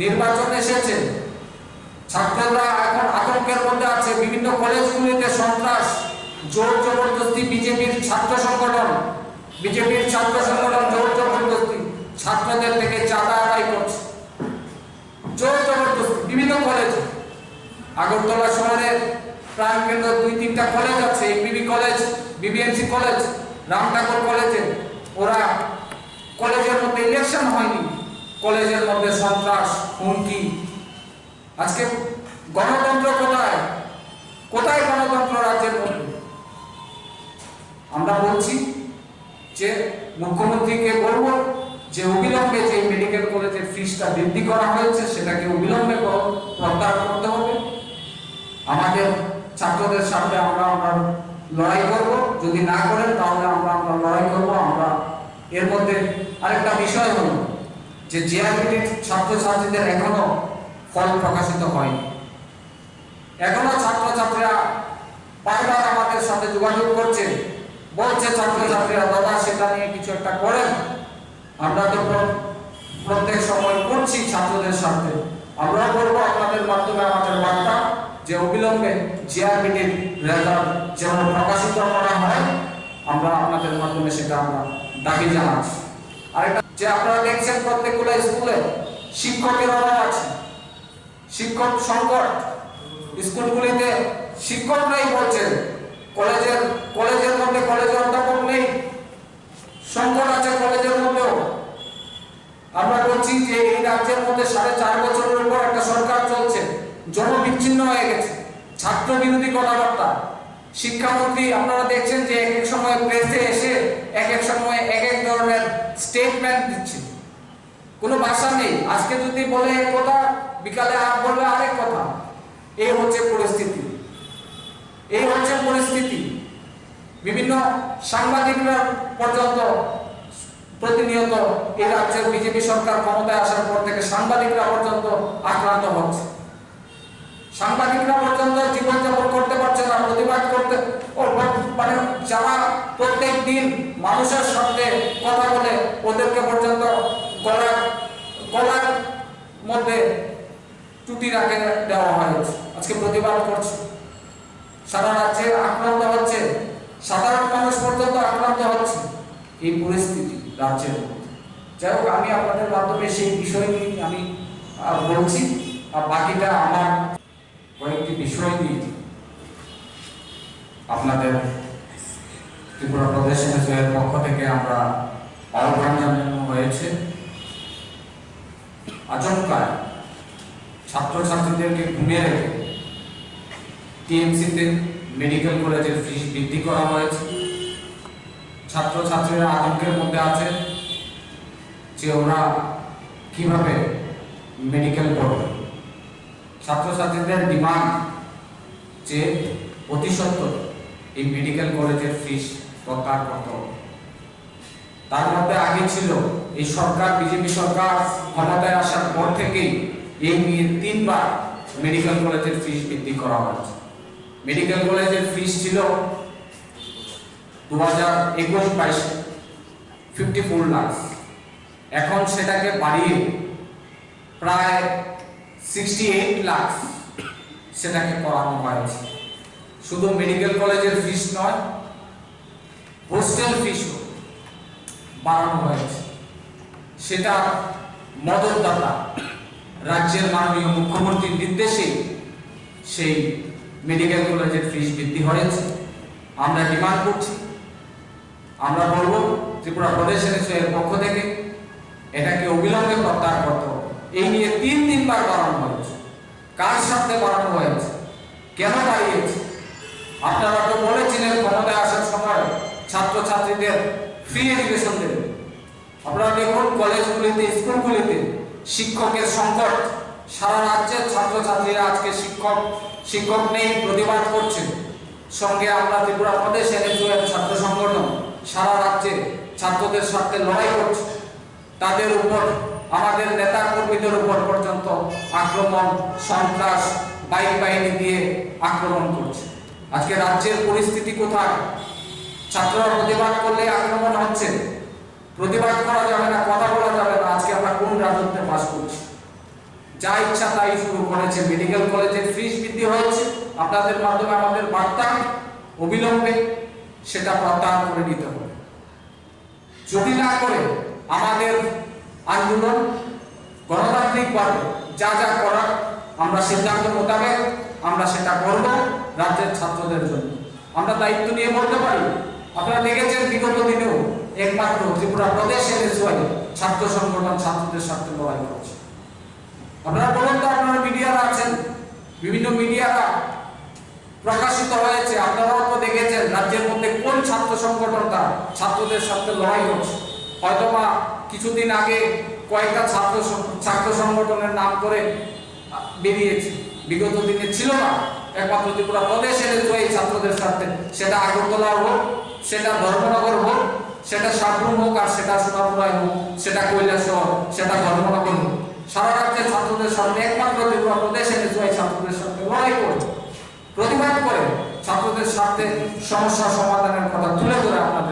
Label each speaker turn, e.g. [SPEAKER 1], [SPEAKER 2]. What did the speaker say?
[SPEAKER 1] নির্বাচন এসেছে, ছাত্ররা এখন আতঙ্কের মধ্যে আছে। বিভিন্ন কলেজগুলিতে সন্ত্রাস, জোর জবরদস্তি, বিজেপির ছাত্র সংগঠন জোর জবরদস্তি ছাত্রদের থেকে চাঁদা আদায় করছে, জোর জবরদস্তি বিভিন্ন কলেজে। আগরতলা শহরের প্রাণকেন্দ্র 2-3টা কলেজ আছে, এমবিবি কলেজ, বিবিএমসি কলেজ, রামঠাকুর কলেজে। ওরা কলেজের মধ্যে ইলেকশন হয়নি, কলেজের মধ্যে সন্ত্রাস, হুমকি। আজকে গণতন্ত্র কোথায়? কোথায় গণতন্ত্র রাজ্যের মধ্যে? আমরা বলছি যে মুখ্যমন্ত্রীকে বলবো যে অবিলম্বে যে মেডিকেল কলেজের ফিসটা বৃদ্ধি করা হয়েছে সেটাকে অবিলম্বে প্রত্যাহার করতে হবে। আমাদের ছাত্রদের সাথে আমরা লড়াই করব, যদি না করেন তাহলে আমরা লড়াই করব। আমরা এর মধ্যে আরেকটা বিষয় হলো যে জিআরপিটির ছাত্রছাত্রীদের এখনো ফল প্রকাশিত হয়নি। এখনো ছাত্রছাত্রীরা বারবার আমাদের সাথে যোগাযোগ করছে, বলছে ছাত্রছাত্রীরা, দাদা সেটা নিয়ে কিছু একটা করেন। আমরা তো প্রত্যেক সময় করছি ছাত্রদের সাথে। আমরা বলবো আপনাদের মাধ্যমে আমাদের বার্তা যে অবিলম্বে জিআরপিটির রেজাল্ট যেন প্রকাশিত করা হয়, আমরা আপনাদের মাধ্যমে সেটা আমরা দাবি জানাচ্ছি। আরেকটা যে আপনারা দেখছেন প্রত্যেকগুলো স্কুলে শিক্ষকের অভাব আছে, শিক্ষক সংকট। স্কুলগুলিতে শিক্ষক নেই বলছে, কলেজের মধ্যে কলেজের অধ্যাপক নেই, সংকট আছে কলেজের মধ্যেও। আমরা বলছি যে এই রাজ্যের মধ্যে 4.5 বছরের উপর একটা সরকার চলছে, জনবিচ্ছিন্ন হয়ে গেছে, ছাত্র বিরোধী কথাবার্তা। শিক্ষামন্ত্রী আপনারা দেখছেন যে এক এক সময় প্রেসে এসে এক এক সময় এক এক ধরনের স্টেটমেন্ট দিচ্ছে, কোনো ভাষা নেই। আজকে যদি বলে এক কথা, বিকালে বলবে আরেক কথা। এই হচ্ছে পরিস্থিতি, এই হচ্ছে পরিস্থিতি। বিভিন্ন সাংবাদিকরা পর্যন্ত প্রতিনিয়ত এই রাজ্যের বিজেপি সরকার ক্ষমতায় আসার পর থেকে সাংবাদিকরা পর্যন্ত আক্রান্ত হচ্ছে। সাংবাদিকরা পর্যন্ত জীবনযাপন করতে পারছে না, প্রতিবাদ করতে, মানে যারা প্রত্যেক দিন মানুষের সাথে কথা বলে ওদেরকে পর্যন্ত গলার মধ্যে টুটি রাখে দেওয়া হয়েছে। আজকে প্রতিবাদ করছে, সারা রাজ্যে আক্রান্ত হচ্ছে, সাধারণ মানুষ পর্যন্ত আক্রান্ত হচ্ছে। এই পরিস্থিতি রাজ্যের মধ্যে। যাই হোক, আমি আপনাদের মাধ্যমে সেই বিষয় নিয়ে আমি বলছি, আর বাকিটা আমার কয়েকটি বিষয় নিয়ে আপনাদের ত্রিপুরা প্রদেশ এনএসইউর পক্ষ থেকে আমরা আহ্বান জানানো হয়েছে। আচমকায় ছাত্রছাত্রীদেরকে ঘুমিয়ে রেখে টিএমসিতে মেডিকেল কলেজের ফিস বৃদ্ধি করা হয়েছে। ছাত্রছাত্রীরা আতঙ্কের মধ্যে আছে যে ওরা কিভাবে মেডিকেল পড়বে। ছাত্রছাত্রীদের ডিমান্ড যে অতি সত্বর এই মেডিকেল কলেজের ফিস প্রত্যাহার করতে হবে। তার মধ্যে আগে ছিল এই সরকার, বিজেপি সরকার ক্ষমতায় আসার পর থেকেই এই নিয়ে 3 বার মেডিকেল কলেজের ফিস বৃদ্ধি করা হয়েছে। মেডিকেল কলেজের ফিস ছিল 2021-22 54 লাখ, এখন সেটাকে বাড়িয়ে প্রায় 68 লাখ সেটাকে করানো হয়েছে। শুধু মেডিকেল কলেজের ফিস নয়, হোস্টেল ফিসও বাড়ানো হয়েছে। সেটা মদতদাতা রাজ্যের মাননীয় মুখ্যমন্ত্রীর নির্দেশে সেই মেডিকেল কলেজের ফিস বৃদ্ধি হয়েছে। আমরা ডিমান্ড করছি, আমরা বলবো ত্রিপুরা প্রদেশ এনএসইউর পক্ষ থেকে এটাকে অবিলম্বে প্রত্যাহার করতে হবে। এই নিয়ে 3 বার বাড়ানো হয়েছে। কার সাথে বাড়ানো হয়েছে, কেন বাড়িয়েছে? আপনারা তো বলেছিলেন ক্ষমতায় আসার সময় ছাত্রছাত্রীদের ফ্রি এডুকেশন দেবে। আপনারা দেখুন কলেজগুলিতে, স্কুলগুলিতে শিক্ষকের সংকট। সারা রাজ্যের ছাত্রছাত্রীরা আজকে শিক্ষক নেই, প্রতিবাদ করছে। সঙ্গে আমরা ত্রিপুরা প্রদেশ এনএসইউর ছাত্র সংগঠন সারা রাজ্যে ছাত্রদের সাথে লড়াই করছে। তাদের উপর, আমাদের নেতা কর্মীদের উপর পর্যন্ত আক্রমণ, সন্ত্রাস, বাইক বাহিনী দিয়ে আক্রমণ করছে। আজকে রাজ্যের পরিস্থিতি কোথায়? ছাত্ররা প্রতিবাদ করলে আক্রমণ হচ্ছে। প্রতিবাদ করা যাবে না, কথা বলা যাবে না। আজকে আমরা কোন রাজত্বে বাস করছি? যা ইচ্ছা তাই শুরু করেছে। মেডিকেল কলেজের ফিস বৃদ্ধি হয়েছে, আপনাদের মাধ্যমে আমাদের বার্তা অবিলম্বে সেটা প্রত্যাহার করে নিতে হবে। যদি না করে আমাদের আন্দোলন গণতান্ত্রিকভাবে যা যা করার আমরা সিদ্ধান্ত মোতাবেক আমরা সেটা করব রাজ্যের ছাত্রদের জন্য। আমরা দায়িত্ব নিয়ে বলতে পারি, আপনারা দেখেছেন বিগত দিনেও একমাত্র ত্রিপুরা প্রদেশ এনএসওয়াই ছাত্র সংগঠন ছাত্রদের স্বার্থে লড়াই করছে। আপনারা বলুন তো, আপনারা মিডিয়ারা আছেন, বিভিন্ন মিডিয়ারা প্রকাশিত হয়েছে, আপনারাও তো দেখেছেন রাজ্যের মধ্যে কোন ছাত্র সংগঠনটা ছাত্রদের সাথে লড়াই করছে। হয়তোবা কিছুদিন আগে কয়েকটা ছাত্র সংগঠনের নাম করে বেরিয়েছে, বিগত দিনে ছিল না। একমাত্র ত্রিপুরা প্রদেশ এনএসওয়াই ছাত্রদের সাথে, সেটা আগরতলা হোক, সেটা ধর্মনগর হোক, সেটা সাবরুম হোক, আর সেটা সোনাপুরায় হোক, সেটা কৈলাসহর, সেটা ধর্মনগর হোক, সারা রাজ্যের ছাত্রদের সাথে একমাত্র ত্রিপুরা প্রদেশ এনএসওয়াই ছাত্রদের সাথে লড়াই করে প্রতিবাদ করে ছাত্রদের সাথে সমস্যা সমাধানের কথা তুলে ধরে আপনাদের